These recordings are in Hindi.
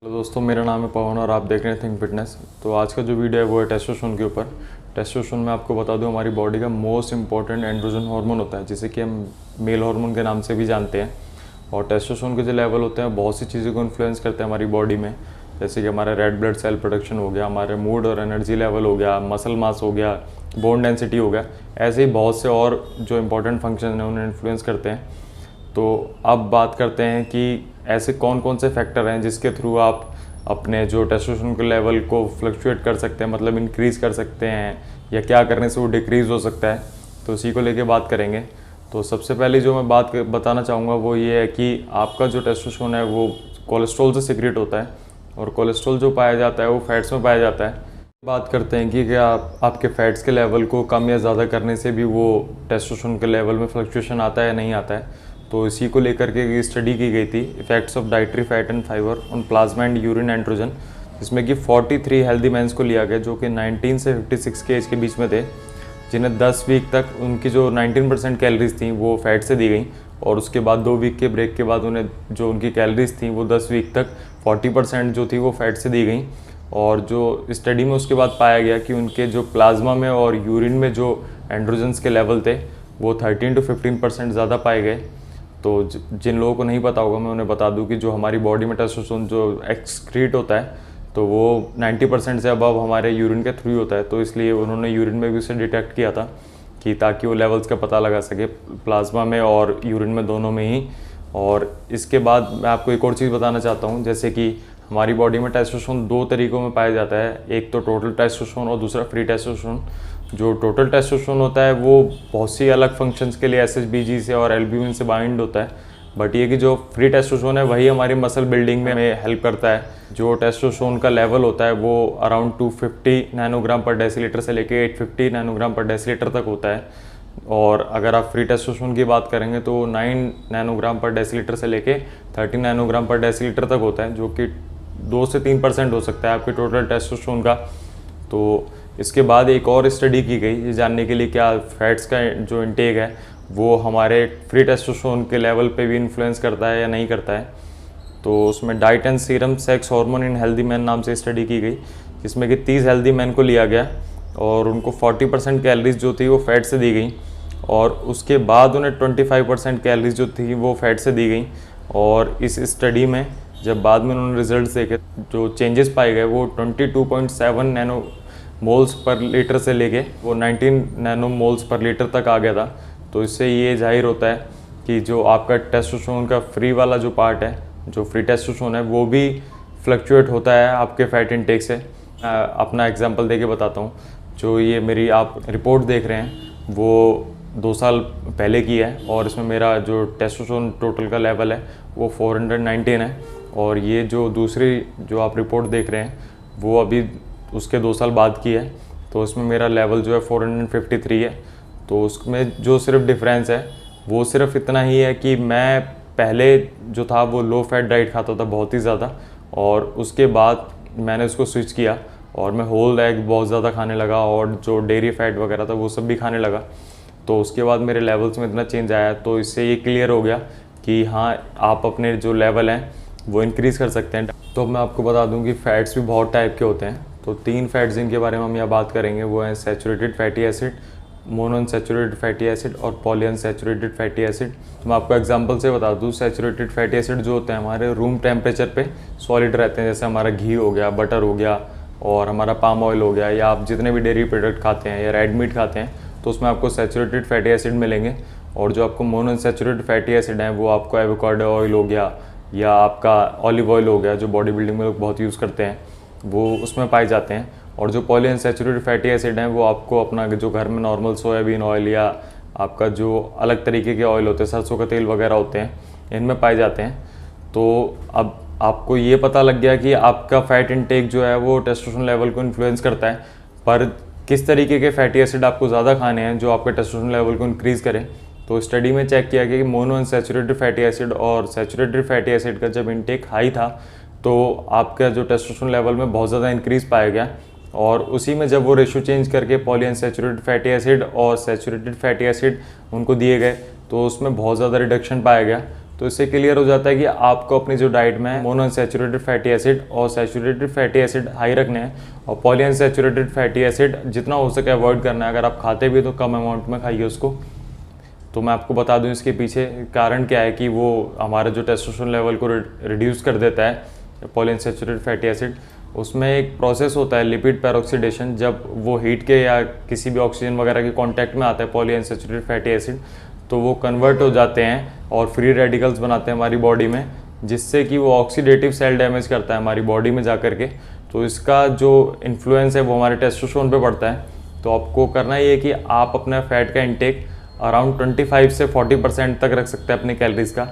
हेलो दोस्तों, मेरा नाम है पवन और आप देख रहे हैं थिंक फिटनेस। तो आज का जो वीडियो है वो है टेस्टोस्टेरोन के ऊपर। टेस्टोस्टेरोन में आपको बता दूं हमारी बॉडी का मोस्ट इंपॉर्टेंट एंड्रोजन हार्मोन होता है, जिसे कि हम मेल हार्मोन के नाम से भी जानते हैं। और टेस्टोस्टेरोन के जो लेवल होते हैं बहुत सी चीज़ों को इन्फ्लुएंस करते हैं हमारी बॉडी में, जैसे कि हमारा रेड ब्लड सेल प्रोडक्शन हो गया, हमारे मूड और एनर्जी लेवल हो गया, मसल मास हो गया, बोन डेंसिटी हो गया। ऐसे ही बहुत से और जो इंपॉर्टेंट फंक्शन हैं उन्हें इन्फ्लुएंस करते हैं। तो अब बात करते हैं कि ऐसे कौन कौन से फैक्टर हैं जिसके थ्रू आप अपने जो टेस्टोस्टेरोन के लेवल को फ्लक्चुएट कर सकते हैं, मतलब इंक्रीज़ कर सकते हैं, या क्या करने से वो डिक्रीज़ हो सकता है। तो इसी को लेके बात करेंगे। तो सबसे पहले जो मैं बात बताना चाहूँगा वो ये है कि आपका जो टेस्टोस्टेरोन है वो कोलेस्ट्रॉल से सीक्रेट होता है, और कोलेस्ट्रॉल जो पाया जाता है वो फैट्स में पाया जाता है। बात करते हैं कि क्या आपके फैट्स के लेवल को कम या ज़्यादा करने से भी वो टेस्टोस्टेरोन के लेवल में फ्लक्चुएशन आता है या नहीं आता है। तो इसी को लेकर के स्टडी की गई थी, effects of dietary fat and fibre on plasma and urine androgen, जिसमें कि 43 हेल्दी मैंस को लिया गया जो कि 19 से 56 के एज के बीच में थे, जिन्हें 10 वीक तक उनकी जो 19% कैलोरीज थी वो फैट से दी गई, और उसके बाद 2 वीक के ब्रेक के बाद उन्हें जो उनकी कैलोरीज थी वो 10 वीक तक 40% जो थी वो फैट से दी गई। और जो स्टडी में उसके बाद पाया गया कि उनके जो प्लाज्मा में और यूरिन में जो एंड्रोजन्स के लेवल थे वो 13 to 15% ज़्यादा पाए गए। तो जिन लोगों को नहीं पता होगा मैं उन्हें बता दूं कि जो हमारी बॉडी में टेस्टोस्टेरोन जो एक्सक्रीट होता है तो वो 90% से अबव हमारे यूरिन के थ्रू होता है। तो इसलिए उन्होंने यूरिन में भी उसे डिटेक्ट किया था कि ताकि वो लेवल्स का पता लगा सके प्लाज्मा में और यूरिन में, दोनों में ही। और इसके बाद मैं आपको एक और चीज़ बताना चाहता हूँ, जैसे कि हमारी बॉडी में टेस्टोस्टेरोन 2 तरीक़ों में पाया जाता है, एक तो टोटल टेस्टोस्टेरोन और दूसरा फ्री टेस्टोस्टेरोन। जो टोटल टेस्टोस्टेरोन होता है वो बहुत सी अलग फंक्शंस के लिए एसएचबीजी से और एल्ब्यूमिन से बाइंड होता है, बट ये कि जो फ्री टेस्टोस्टेरोन है वही हमारी मसल बिल्डिंग में हमें हेल्प करता है। जो टेस्टोस्टेरोन का लेवल होता है वो अराउंड 250 नैनोग्राम पर डेसीलीटर से लेके 850 नैनोग्राम पर डेसीलीटर तक होता है। और अगर आप फ्री टेस्टोस्टेरोन की बात करेंगे तो 9 नैनोग्राम पर डेसीलीटर से लेके 30 नैनोग्राम पर डेसीलीटर तक होता है, जो कि 2 से 3% हो सकता है आपके टोटल टेस्टोस्टेरोन का। तो इसके बाद एक और स्टडी की गई ये जानने के लिए क्या फैट्स का जो इंटेक है वो हमारे फ्री टेस्टोस्टेरोन के लेवल पे भी इन्फ्लुएंस करता है या नहीं करता है। तो उसमें diet and serum sex hormone in healthy man नाम से स्टडी की गई, जिसमें कि 30 हेल्दी मैन को लिया गया और उनको 40% कैलोरीज जो थी वो फैट से दी गई, और उसके बाद उन्हें 25% कैलोरीज जो थी वो फैट से दी गई। और इस स्टडी में जब बाद में उन्होंने रिजल्ट देखे, जो चेंजेस पाए गए वो 22.7 नैनो मोल्स पर लीटर से लेके वो 19 नैनो मोल्स पर लीटर तक आ गया था। तो इससे ये जाहिर होता है कि जो आपका टेस्टोस्टेरोन का फ्री वाला जो पार्ट है, जो फ्री टेस्टोस्टेरोन है, वो भी फ्लक्चुएट होता है आपके फैट इनटेक से। अपना एग्जांपल देके बताता हूँ। जो ये मेरी आप रिपोर्ट देख रहे हैं वो 2 साल पहले की है, और इसमें मेरा जो टेस्टोस्टेरोन टोटल का लेवल है वो 419 है, और ये जो दूसरी जो आप रिपोर्ट देख रहे हैं वो अभी उसके 2 साल बाद की है। तो उसमें मेरा लेवल जो है 453 है। तो उसमें जो सिर्फ डिफरेंस है वो सिर्फ इतना ही है कि मैं पहले जो था वो लो फैट डाइट खाता था बहुत ही ज़्यादा, और उसके बाद मैंने उसको स्विच किया और मैं होल एग बहुत ज़्यादा खाने लगा, और जो डेयरी फैट वगैरह था वो सब भी खाने लगा। तो उसके बाद मेरे लेवल्स में इतना चेंज आया। तो इससे ये क्लियर हो गया कि हाँ, आप अपने जो लेवल हैं वो इंक्रीज़ कर सकते हैं। तो मैं आपको बता दूं कि फ़ैट्स भी बहुत टाइप के होते हैं। तो 3 फैट्स जिनके बारे में हम यहाँ बात करेंगे वो हैं saturated fatty acid, monounsaturated fatty acid और पॉलीअनसैचुरेटेड फैटी एसिड। तो मैं आपको एग्जांपल से बता दूं, सैचुरेटेड फैटी एसिड जो होते हैं हमारे रूम टेम्परेचर पे सॉलिड रहते हैं, जैसे हमारा घी हो गया, बटर हो गया, और हमारा पाम ऑयल हो गया, या आप जितने भी डेयरी प्रोडक्ट खाते हैं या रेड मीट खाते हैं तो उसमें आपको सैचुरेटेड फैटी एसिड मिलेंगे। और जो आपको मोनोअनसैचुरेटेड फैटी एसिड हैं वो आपको एवोकाडो ऑयल हो गया या आपका ऑलिव ऑयल हो गया, जो बॉडी बिल्डिंग में लोग बहुत यूज़ करते हैं, वो उसमें पाए जाते हैं। और जो पॉलीअनसैचुरेटेड फैटी एसिड हैं वो आपको अपना जो घर में नॉर्मल सोयाबीन ऑयल या आपका जो अलग तरीके के ऑयल होते हैं, सरसों का तेल वगैरह होते हैं, इनमें पाए जाते हैं। तो अब आपको ये पता लग गया कि आपका फ़ैट इनटेक जो है वो टेस्टोस्टेरोन लेवल को इन्फ्लुएंस करता है, पर किस तरीके के फैटी एसिड आपको ज़्यादा खाने हैं जो आपके टेस्टोस्टेरोन लेवल को इंक्रीज़ करें। तो स्टडी में चेक किया गया कि मोनोअनसैचुरेटेड फैटी एसिड और सैचुरेटेड फैटी एसिड का जब इनटेक हाई था तो आपका जो टेस्टोस्टेरोन लेवल में बहुत ज़्यादा इंक्रीज़ पाया गया, और उसी में जब वो रेशो चेंज करके पॉलीअनसैचुरेटेड फैटी एसिड और सैचुरेटेड फैटी एसिड उनको दिए गए तो उसमें बहुत ज़्यादा रिडक्शन पाया गया। तो इससे क्लियर हो जाता है कि आपको अपनी जो डाइट में मोनोअनसैचुरेटेड फैटी एसिड और सैचुरेटेड फैटी एसिड हाई रखने हैं, और पॉलीअनसैचुरेटेड फैटी एसिड जितना हो सके अवॉइड करना है। अगर आप खाते भी तो कम अमाउंट में खाइए उसको। तो मैं आपको बता दूं इसके पीछे कारण क्या है कि वो हमारे जो टेस्टोस्टेरोन लेवल को रिड्यूस कर देता है पॉलीअनसैचुरेटेड फैटी एसिड। उसमें एक प्रोसेस होता है लिपिड पेरोक्सीडेशन, जब वो हीट के या किसी भी ऑक्सीजन वगैरह के कांटेक्ट में आता है पॉलीअनसैचुरेटेड फैटी एसिड, तो वो कन्वर्ट हो जाते हैं और फ्री रेडिकल्स बनाते हैं हमारी बॉडी में, जिससे कि वो ऑक्सीडेटिव सेल डैमेज करता है हमारी बॉडी में जा करके। तो इसका जो इन्फ्लुएंस है वो हमारे टेस्टोस्टेरोन पे पड़ता है। तो आपको करना ये है कि आप अपना फैट का इंटेक अराउंड 25 से 40% तक रख सकते हैं अपनी कैलोरीज का।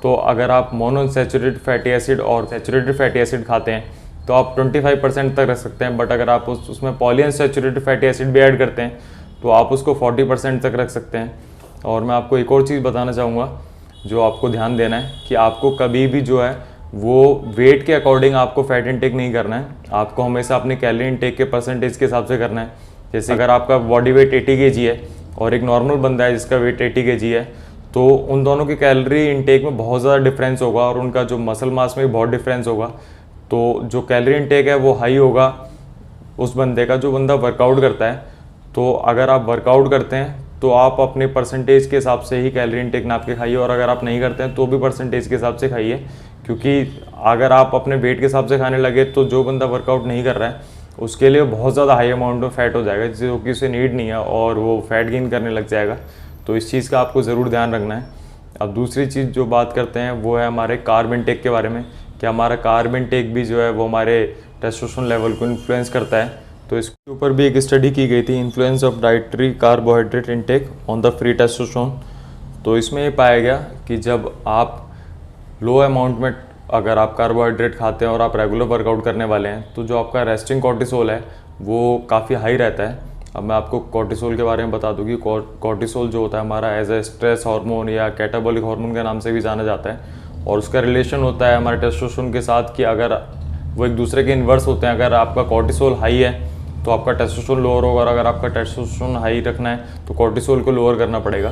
तो अगर आप मोनोअनसैचुरेटेड फैटी एसिड और सैचुरेटेड फैटी एसिड खाते हैं तो आप 25% तक रख सकते हैं, बट अगर आप उसमें पॉलीअनसैचुरेटेड फैटी एसिड भी ऐड करते हैं तो आप उसको 40% तक रख सकते हैं। और मैं आपको एक और चीज़ बताना चाहूँगा जो आपको ध्यान देना है कि आपको कभी भी जो है वो वेट के अकॉर्डिंग आपको फैट इंटेक नहीं करना है। आपको हमेशा अपने कैलोरी इंटेक के परसेंटेज के हिसाब से करना है। जैसे अगर आपका बॉडी वेट 80 kg है और एक नॉर्मल बंदा है जिसका वेट 80 kg है, तो उन दोनों की कैलोरी इंटेक में बहुत ज़्यादा डिफरेंस होगा और उनका जो मसल मास में भी बहुत डिफरेंस होगा। तो जो कैलोरी इंटेक है वो हाई होगा उस बंदे का जो बंदा वर्कआउट करता है। तो अगर आप वर्कआउट करते हैं तो आप अपने परसेंटेज के हिसाब से ही कैलोरी इंटेक नाप के खाइए, और अगर आप नहीं करते हैं तो भी परसेंटेज के हिसाब से खाइए, क्योंकि अगर आप अपने वेट के हिसाब से खाने लगे तो जो बंदा वर्कआउट नहीं कर रहा है उसके लिए बहुत ज़्यादा हाई अमाउंट में फ़ैट हो जाएगा जो कि उसे नीड नहीं है और वो फैट गेन करने लग जाएगा। तो इस चीज़ का आपको ज़रूर ध्यान रखना है। अब दूसरी चीज़ जो बात करते हैं वो है हमारे कार्ब इंटेक के बारे में, कि हमारा कार्ब इंटेक भी जो है वो हमारे टेस्टोस्टेरोन लेवल को इन्फ्लुएंस करता है। तो इसके ऊपर भी एक स्टडी की गई थी, influence of dietary carbohydrate intake on the free testosterone. तो इसमें ये पाया गया कि जब आप लो अमाउंट में अगर आप कार्बोहाइड्रेट खाते हैं और आप रेगुलर वर्कआउट करने वाले हैं तो जो आपका रेस्टिंग कॉर्टिसोल है वो काफ़ी हाई रहता है। अब मैं आपको कॉर्टिसोल के बारे में बता दूं कि कॉर्टिसोल जो होता है हमारा एज ए स्ट्रेस हार्मोन या कैटाबॉलिक हार्मोन के नाम से भी जाना जाता है, और उसका रिलेशन होता है हमारे टेस्टोस्टेरोन के साथ कि अगर वो एक दूसरे के इन्वर्स होते हैं। अगर आपका कॉर्टिसोल हाई है तो आपका टेस्टोस्टेरोन लोअर होगा, और अगर आपका टेस्टोस्टेरोन हाई रखना है तो कॉर्टिसोल को लोअर करना पड़ेगा।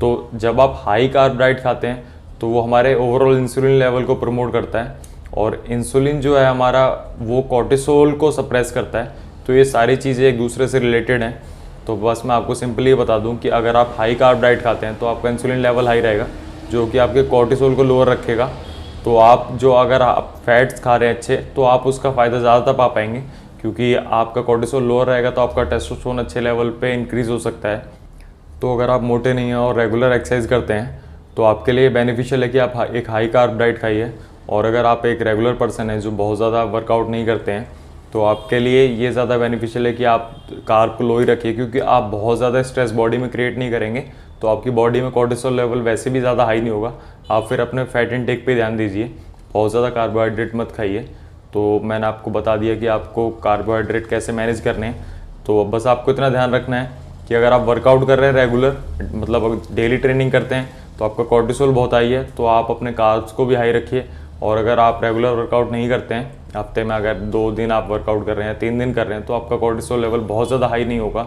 तो जब आप हाई कार्ब डाइट खाते हैं तो वो हमारे ओवरऑल इंसुलिन लेवल को प्रमोट करता है, और इंसुलिन जो है हमारा वो कॉर्टिसोल को सप्रेस करता है। तो ये सारी चीज़ें एक दूसरे से रिलेटेड हैं। तो बस मैं आपको सिंपली ये बता दूं कि अगर आप हाई कार्ब डाइट खाते हैं तो आपका इंसुलिन लेवल हाई रहेगा जो कि आपके कॉर्टिसोल को लोअर रखेगा। तो आप जो अगर आप फैट्स खा रहे हैं अच्छे तो आप उसका फ़ायदा ज़्यादातर पा पाएंगे, क्योंकि आपका कॉर्टिसोल लोअर रहेगा तो आपका टेस्टोस्टेरोन अच्छे लेवल पे इंक्रीज़ हो सकता है। तो अगर आप मोटे नहीं हैं और रेगुलर एक्सरसाइज करते हैं तो आपके लिए बेनिफिशियल है कि आप एक हाई कार्ब डाइट खाइए। और अगर आप एक रेगुलर पर्सन हैं जो बहुत ज़्यादा वर्कआउट नहीं करते हैं तो आपके लिए ये ज़्यादा बेनिफिशियल है कि आप कार्ब को लो ही रखिए, क्योंकि आप बहुत ज़्यादा स्ट्रेस बॉडी में क्रिएट नहीं करेंगे तो आपकी बॉडी में कॉर्टिसोल लेवल वैसे भी ज़्यादा हाई नहीं होगा। आप फिर अपने फैट इंटेक पे ध्यान दीजिए, बहुत ज़्यादा कार्बोहाइड्रेट मत खाइए। तो मैंने आपको बता दिया कि आपको कार्बोहाइड्रेट कैसे मैनेज करने हैं। तो बस आपको इतना ध्यान रखना है कि अगर आप वर्कआउट कर रहे हैं रेगुलर, मतलब डेली ट्रेनिंग करते हैं, तो आपका कॉर्टिसोल बहुत हाई है तो आप अपने कार्ब्स को भी हाई रखिए। और अगर आप रेगुलर वर्कआउट नहीं करते हैं, हफ्ते में अगर 2 दिन आप वर्कआउट कर रहे हैं, 3 दिन कर रहे हैं, तो आपका कॉर्टिसोल लेवल बहुत ज़्यादा हाई नहीं होगा।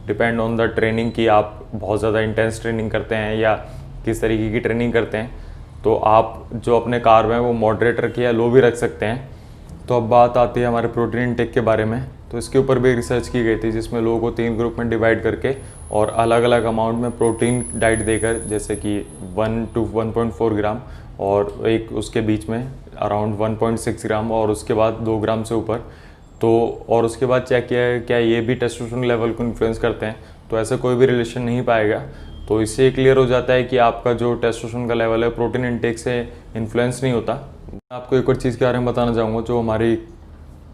डिपेंड ऑन द ट्रेनिंग कि आप बहुत ज़्यादा इंटेंस ट्रेनिंग करते हैं या किस तरीके की ट्रेनिंग करते हैं। तो आप जो अपने कार्ब हैं वो मॉडरेट रखिए या लो भी रख सकते हैं। तो अब बात आती है हमारे प्रोटीन इंटेक के बारे में। तो इसके ऊपर भी रिसर्च की गई थी जिसमें लोगों को 3 ग्रुप में डिवाइड करके और अलग अलग अमाउंट में प्रोटीन डाइट देकर, जैसे कि 1 to 1.4 ग्राम और एक उसके बीच में अराउंड 1.6 ग्राम और उसके बाद 2 ग्राम से ऊपर। तो और उसके बाद चेक किया है क्या ये भी टेस्टोस्टेरोन लेवल को इन्फ्लुएंस करते हैं, तो ऐसा कोई भी रिलेशन नहीं पाएगा। तो इससे क्लियर हो जाता है कि आपका जो टेस्टोस्टेरोन का लेवल है प्रोटीन इंटेक से इन्फ्लुएंस नहीं होता। मैं आपको एक और चीज़ के बारे में बताना चाहूँगा जो हमारी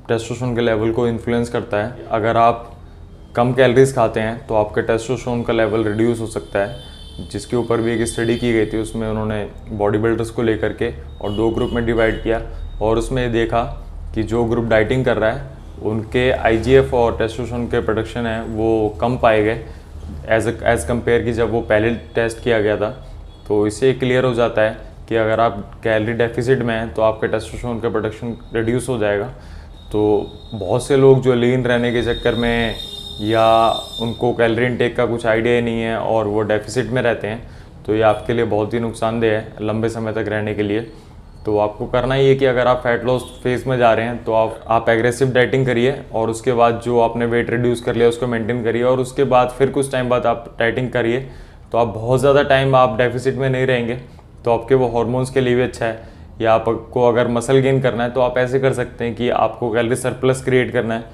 टेस्टोस्टेरोन के लेवल को इन्फ्लुएंस करता है। अगर आप कम कैलोरीज खाते हैं तो आपके टेस्टोस्टेरोन का लेवल रिड्यूस हो सकता है, जिसके ऊपर भी एक स्टडी की गई थी। उसमें उन्होंने बॉडी बिल्डर्स को लेकर के और 2 ग्रुप में डिवाइड किया और उसमें देखा कि जो ग्रुप डाइटिंग कर रहा है उनके आईजीएफ और टेस्टोस्टेरोन के प्रोडक्शन है वो कम पाए गए एज कम्पेयर कि जब वो पहले टेस्ट किया गया था। तो इससे क्लियर हो जाता है कि अगर आप कैलोरी डेफिसिट में हैं तो आपके टेस्टोस्टेरोन का प्रोडक्शन रिड्यूस हो जाएगा। तो बहुत से लोग जो लीन रहने के चक्कर में या उनको कैलोरी इनटेक का कुछ आइडिया ही नहीं है और वो डेफिसिट में रहते हैं, तो तो ये आपके लिए बहुत ही नुकसानदेह है लंबे समय तक रहने के लिए। तो आपको करना ये कि अगर आप फैट लॉस फेज़ में जा रहे हैं तो आप एग्रेसिव डाइटिंग करिए, और उसके बाद जो आपने वेट रिड्यूस कर लिया उसको मेंटेन करिए, और उसके बाद फिर कुछ टाइम बाद आप डाइटिंग करिए। तो आप बहुत ज़्यादा टाइम आप डेफिसिट में नहीं रहेंगे, तो आपके वो हार्मोन्स के लिए भी अच्छा है। या आपको अगर मसल गेन करना है तो आप ऐसे कर सकते हैं कि आपको कैलोरी सरप्लस क्रिएट करना है,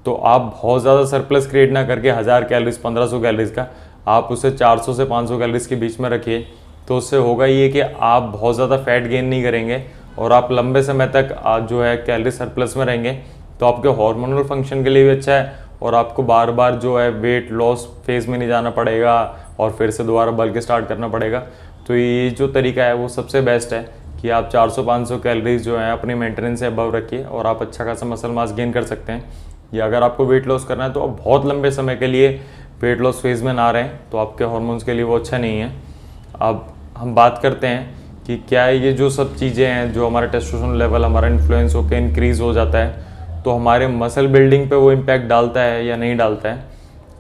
तो आप बहुत ज़्यादा सरप्लस क्रिएट ना करके 1000 कैलोरीज 1500 कैलोरीज का आप उसे 400 से 500 कैलोरीज के बीच में रखिए। तो उससे होगा ये कि आप बहुत ज़्यादा फैट गेन नहीं करेंगे और आप लंबे समय तक जो है कैलोरी सरप्लस में रहेंगे। तो आपके हार्मोनल फंक्शन के लिए भी अच्छा है, और आपको बार बार जो है वेट लॉस फेज़ में नहीं जाना पड़ेगा और फिर से दोबारा बल्क स्टार्ट करना पड़ेगा। तो ये जो तरीका है वो सबसे बेस्ट है कि आप 400-500 कैलोरीज जो है अपनी मेंटेनेंस से अबव रखिए और आप अच्छा खासा मसल मास गेन कर सकते हैं। या अगर आपको वेट लॉस करना है तो आप बहुत लंबे समय के लिए वेट लॉस फेज़ में ना रहें, तो आपके हार्मोन्स के लिए वो अच्छा नहीं है। अब हम बात करते हैं कि क्या ये जो सब चीज़ें हैं, जो हमारा टेस्टोस्टेरोन लेवल हमारा इन्फ्लुएंस होकर इंक्रीज़ हो जाता है, तो हमारे मसल बिल्डिंग पे वो इम्पैक्ट डालता है या नहीं डालता है।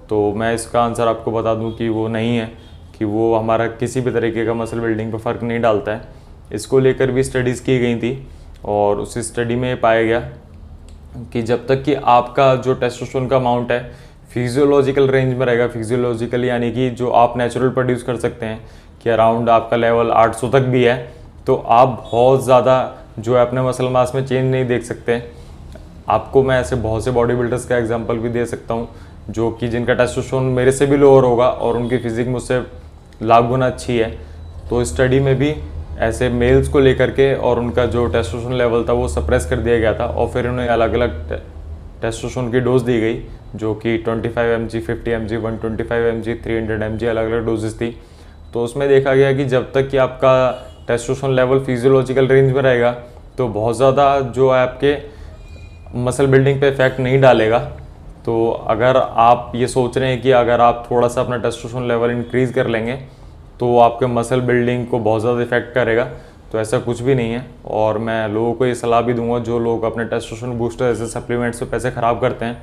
तो मैं इसका आंसर आपको बता दूं कि वो नहीं है, कि वो हमारा किसी भी तरीके का मसल बिल्डिंग पे फ़र्क नहीं डालता है। इसको लेकर भी स्टडीज़ की गई थी, और उस स्टडी में पाया गया कि जब तक कि आपका जो टेस्टोस्टेरोन का अमाउंट है फिजियोलॉजिकल रेंज में रहेगा, फिजियोलॉजिकल यानी कि जो आप नेचुरल प्रोड्यूस कर सकते हैं, कि अराउंड आपका लेवल 800 तक भी है, तो आप बहुत ज़्यादा जो है अपने मसल मास में चेंज नहीं देख सकते। आपको मैं ऐसे बहुत से बॉडी बिल्डर्स का एग्जांपल भी दे सकता हूँ जो कि जिनका टेस्टोस्टेरोन मेरे से भी लोअर होगा और उनकी फिजिक मुझसे लाख गुना अच्छी है। तो स्टडी में भी ऐसे मेल्स को लेकर के और उनका जो टेस्टोस्टेरोन लेवल था वो सप्रेस कर दिया गया था, और फिर उन्हें अलग अलग टेस्टोस्टेरोन की डोज दी गई, जो कि 25 mg, 50 mg, 125 mg, 300 mg अलग अलग डोजेस थी। तो उसमें देखा गया कि जब तक कि आपका टेस्टोस्टेरोन लेवल फिजियोलॉजिकल रेंज में रहेगा तो बहुत ज़्यादा जो है आपके मसल बिल्डिंग पे इफेक्ट नहीं डालेगा। तो अगर आप ये सोच रहे हैं कि अगर आप थोड़ा सा अपना टेस्टोस्टेरोन लेवल इंक्रीज़ कर लेंगे तो आपके मसल बिल्डिंग को बहुत ज़्यादा इफेक्ट करेगा, तो ऐसा कुछ भी नहीं है। और मैं लोगों को ये सलाह भी दूंगा, जो लोग अपने टेस्टोस्टेरोन बूस्टर जैसे सप्लीमेंट्स पे पैसे ख़राब करते हैं,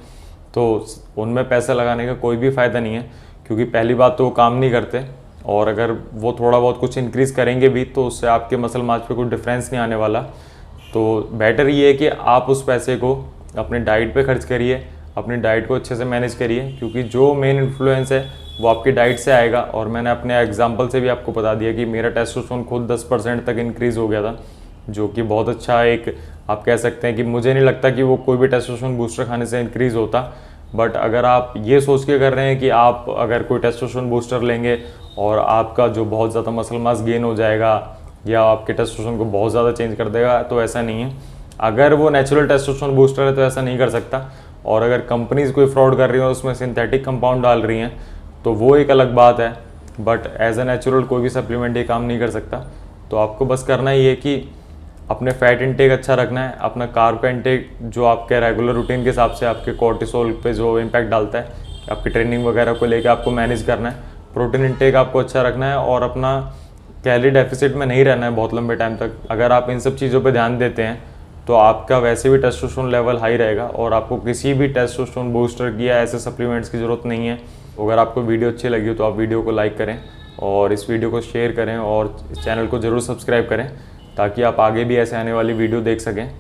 तो उनमें पैसा लगाने का कोई भी फ़ायदा नहीं है, क्योंकि पहली बात तो वो काम नहीं करते, और अगर वो थोड़ा बहुत कुछ इंक्रीज़ करेंगे भी तो उससे आपके मसल मास पे कोई डिफरेंस नहीं आने वाला। तो बेटर ये है कि आप उस पैसे को अपने डाइट पे खर्च करिए, अपनी डाइट को अच्छे से मैनेज करिए, क्योंकि जो मेन इन्फ्लुएंस है वो आपकी डाइट से आएगा। और मैंने अपने एग्जांपल से भी आपको बता दिया कि मेरा टेस्टोस्टेरोन खुद 10% तक इंक्रीज़ हो गया था, जो कि बहुत अच्छा एक आप कह सकते हैं कि मुझे नहीं लगता कि वो कोई भी टेस्टोस्टेरोन बूस्टर खाने से इंक्रीज़ होता। बट अगर आप ये सोच के कर रहे हैं कि आप अगर कोई टेस्टोस्टेरोन बूस्टर लेंगे और आपका जो बहुत ज़्यादा मसल मास गेन हो जाएगा या आपके टेस्टोस्टेरोन को बहुत ज़्यादा चेंज कर देगा, तो ऐसा नहीं है। अगर वो नेचुरल टेस्टोस्टेरोन बूस्टर है तो ऐसा नहीं कर सकता, और अगर कंपनीज कोई फ्रॉड कर रही हैं और उसमें सिंथेटिक कंपाउंड डाल रही हैं तो वो एक अलग बात है। बट एज ए नेचुरल कोई भी सप्लीमेंट ये काम नहीं कर सकता। तो आपको बस करना ही है कि अपने फैट इंटेक अच्छा रखना है, अपना कार्ब का इंटेक जो आपके रेगुलर रूटीन के हिसाब से आपके कोर्टिसोल पे जो इम्पैक्ट डालता है, आपकी ट्रेनिंग वगैरह को लेकर आपको मैनेज करना है। प्रोटीन इंटेक आपको अच्छा रखना है और अपना कैलोरी डेफिसिट में नहीं रहना है बहुत लंबे टाइम तक। अगर आप इन सब चीज़ों पे ध्यान देते हैं तो आपका वैसे भी टेस्टोस्टेरोन लेवल हाई रहेगा और आपको किसी भी टेस्टोस्टेरोन बूस्टर की या ऐसे सप्लीमेंट्स की ज़रूरत नहीं है। अगर आपको वीडियो अच्छी लगी हो तो आप वीडियो को लाइक करें और इस वीडियो को शेयर करें और इस चैनल को ज़रूर सब्सक्राइब करें, ताकि आप आगे भी ऐसे आने वाली वीडियो देख सकें।